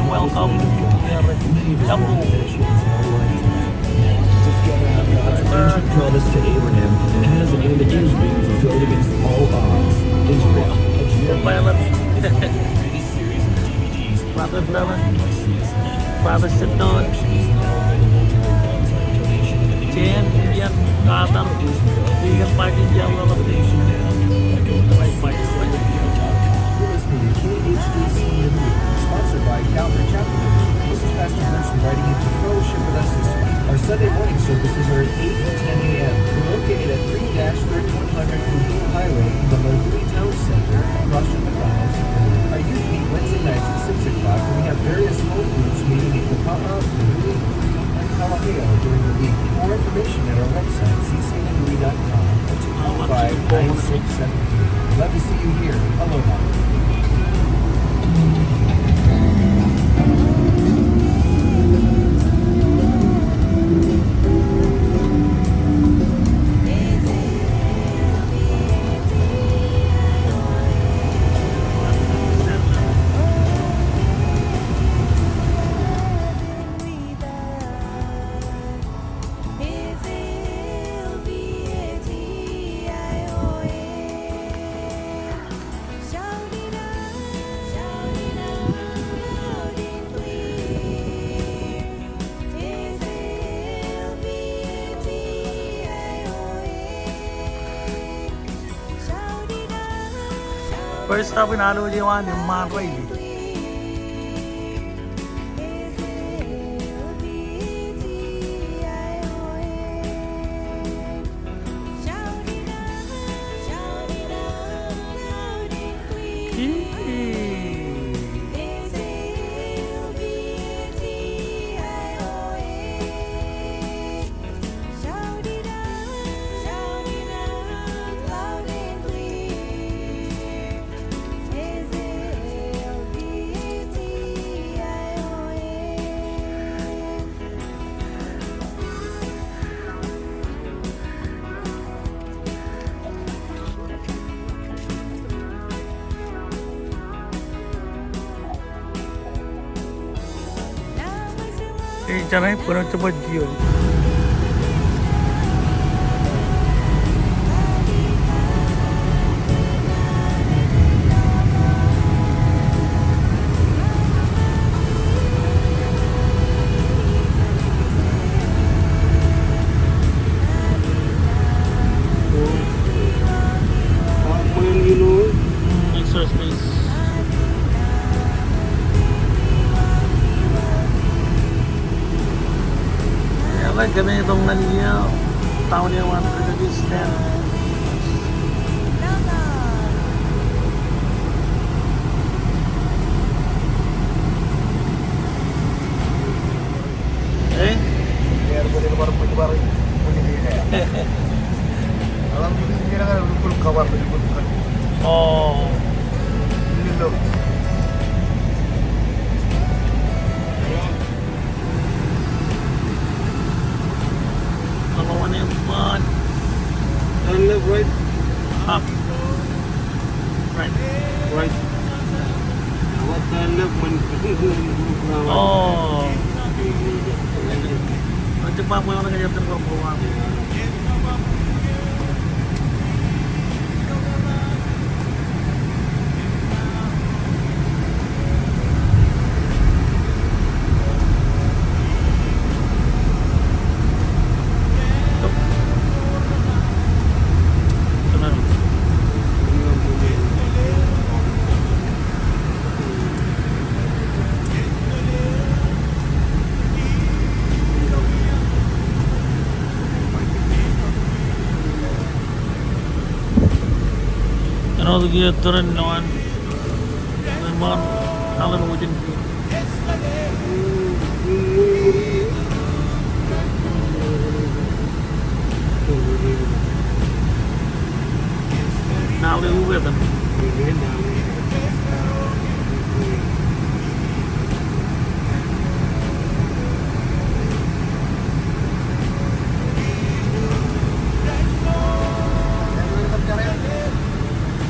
welcome. Shampoo. Ancient promise to Abraham has and is being fulfilled against all odds. Israel. Brother, Brother Sidon. Jen, Indian, Carter. Vegan Party, Yellow Location. White Party, Sponsored by Calvary Chapel. This is Pastor Bruce inviting you to fellowship with us this week. Our Sunday morning services are at 8 and 10 a.m. We're located at 3-3100 Uhuru Highway in the Mohuri Town Center, across from McDonald's. Our youth meet Wednesday nights at 6 o'clock, and we have various home groups meeting in Kapapa, Mohuri, and Kalaheo during the week. More information at our website, ccmahuri.com, or 215-9673. Love to see you here. Aloha. First stop in Alujiwan, yung Maray. Caranya puno coba Gio. Extra space. Kami itong naliyaw tahun yang mana terjadi stand biar boleh lebar boleh alam ini kan belum kabar belum kan oh ini loh Fun. Turn left, right. Up. Right. Right. What turn left when oh. Coba mo yung nagayap ng pagbuwa. Ano lagi turun naman. Memang alam mo din. Now they with them.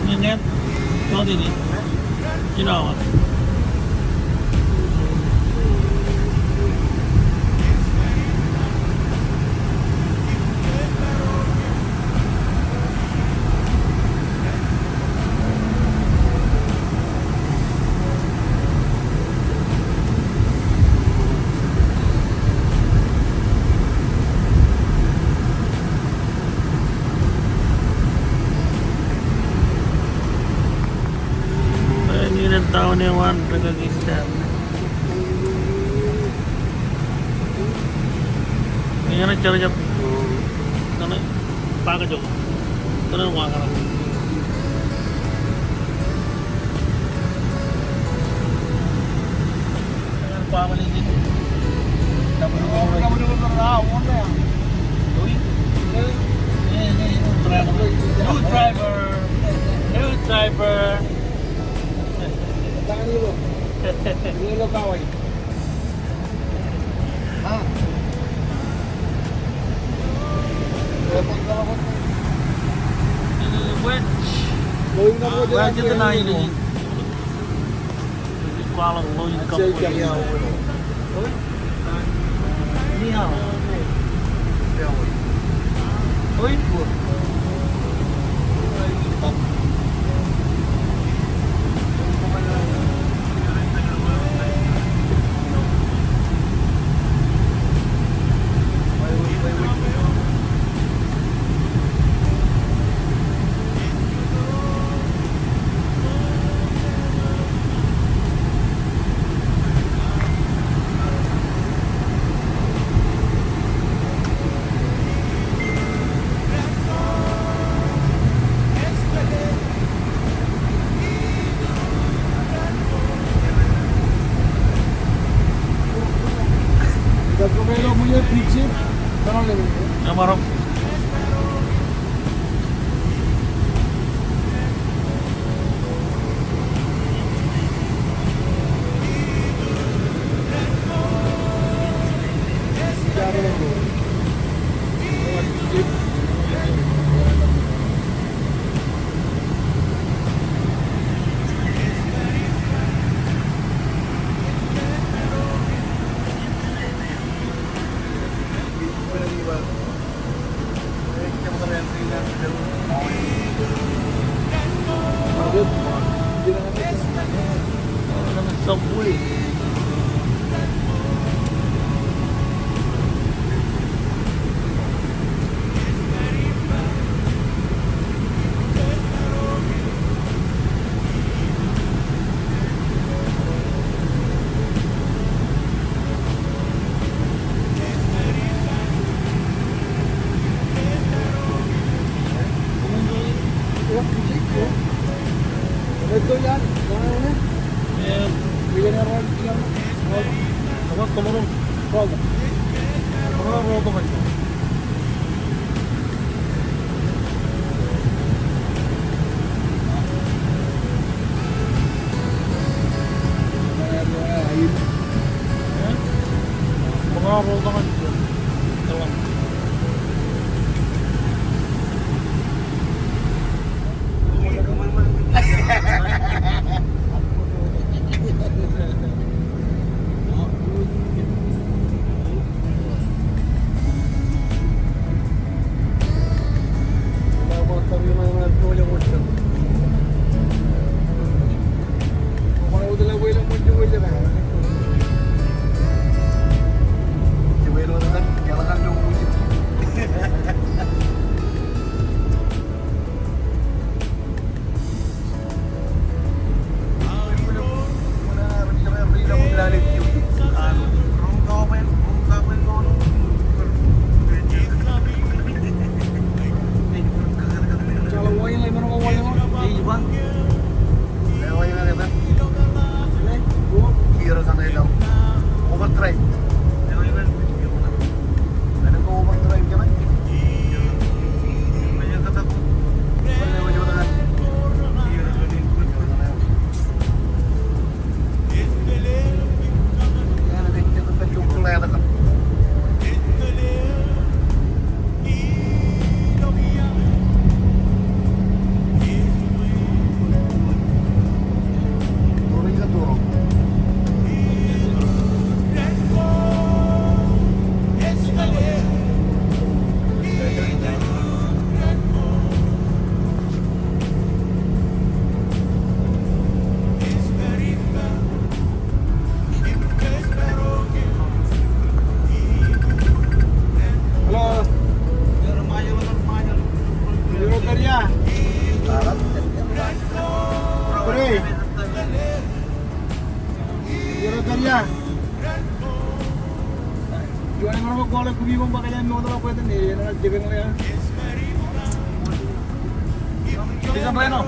Ingat, kau ini, you know. Kawan-kawan Pakistan. ഇങ്ങനെ ചെറിയ ഇങ്ങനെ പാകച്ചോ ഇങ്ങനെ വാങ്ങണം. പാവലിക്ക് new driver. Wedge itu na ini. Kalau lo income ini hal. Oi. Hamaरा subway. Ito yan. Bigyan na roll yan. Roll. Apa tomorrow? Roll. Tomorrow roll to kayo. Ayun. Tomorrow roll to kayo. Tawag. Bueno, niya. Gimana kalau mau kuala kubi bang pakaian mau apa itu nih? Nak jaga ya. Tingnan rin o.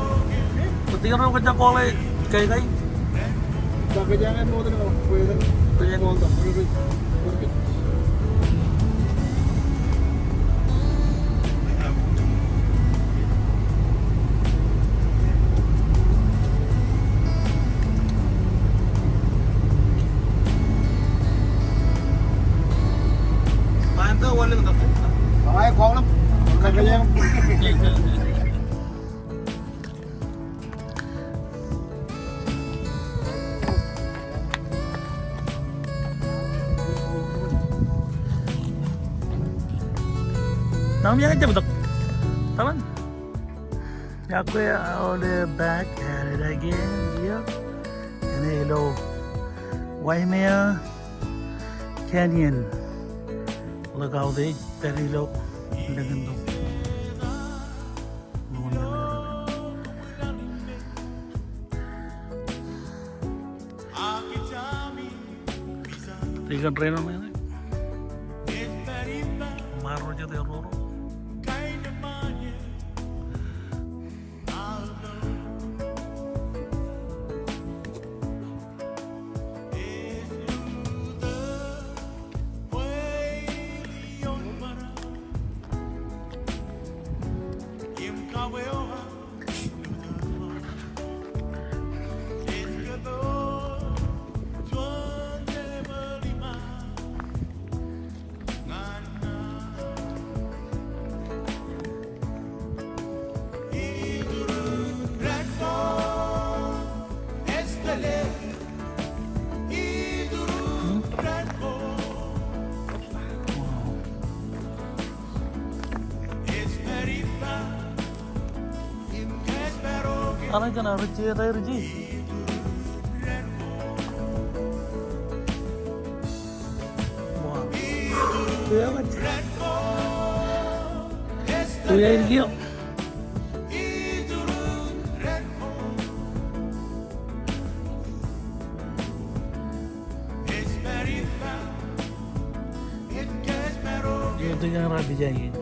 Tingnan rin kanya kolay. Kay. Pakai jangan mau tu nak kuya tu. Kaya Mau tak? Main to, wala lang tapos. Pakai kau lah. Pakai jangan. Namanya aja betul. Taman. Ya aku ya all back at it again. Yep. And hello. Waimea Canyon. Look how they very low. Dengan tu. Tiga train namanya. Maro aja teror. Ano ka na? Ruji tayo, Ruji. Wow. Kuya ka. Kuya Ilgio. Ito yung rabi dyan yun.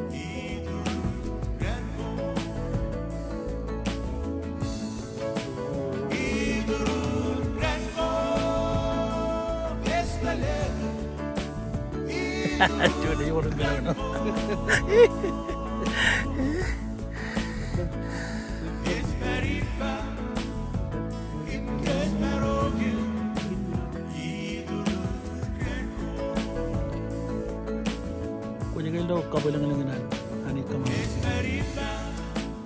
Cuma dia orang bilang no. Kau jaga lo kabilang lengan ani kamu.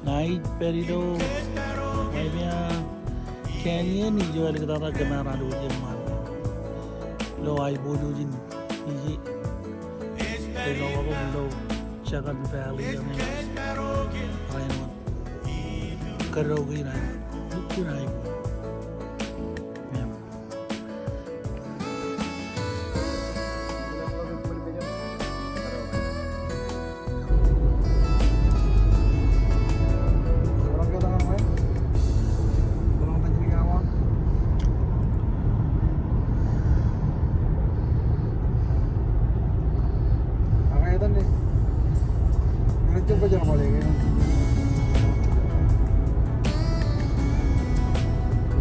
Night perido, Waimea Canyon ni jual kita tak kenal ada ujian mana. Lo ay bodoh jin, ini. Ikaw ako below Chagan Valley ayun Karaoke na look yun ay Orang kata orang lain. Orang tak jadi kawan. Itu nih, coba jangan boleh kan?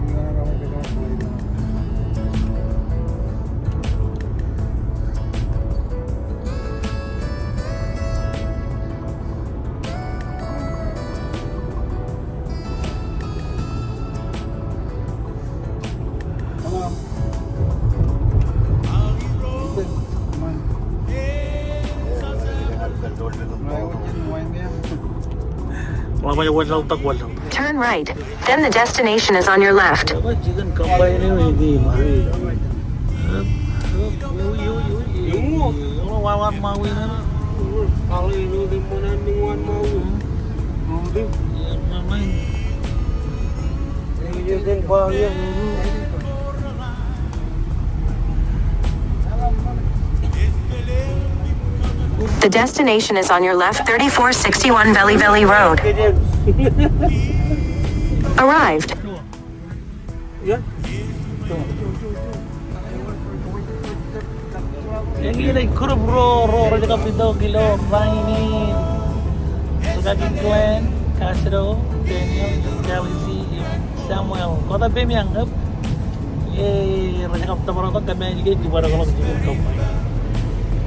Gimana kamu pegang boleh kan? Malam. Turn right, then the destination is on your left. Chicken combine ini wawan mau ini Kalau ini di mana mingguan mau? Mau deh. Ini jadi bahaya. The destination is on your left, 3461 Valley Valley Road. Arrived. Ya. Yang ini grup ro raja kapito kilo Rainin Sugagin Glenn Castro Daniel Gawisi Samuel kota bem yang up raja kapito parang kota bem juga di pada kalau juga kapan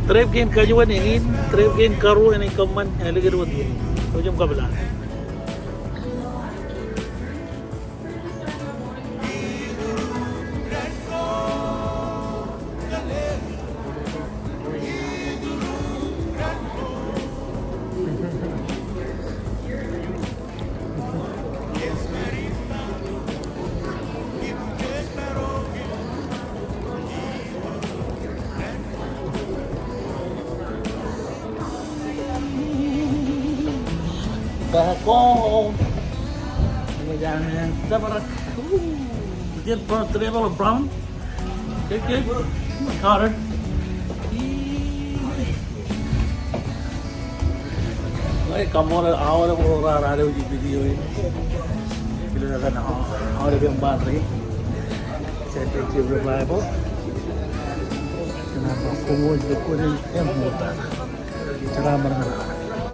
trip gain kajuan ini trip gain karu ini kaman lagi dua dia tu jam kabla Bahako jangan kita para dia travel brown okay card ay kamera ahora por raro video ini kita akan ahora yang battery saya cek reliable kenapa komo itu yang mutar cara mana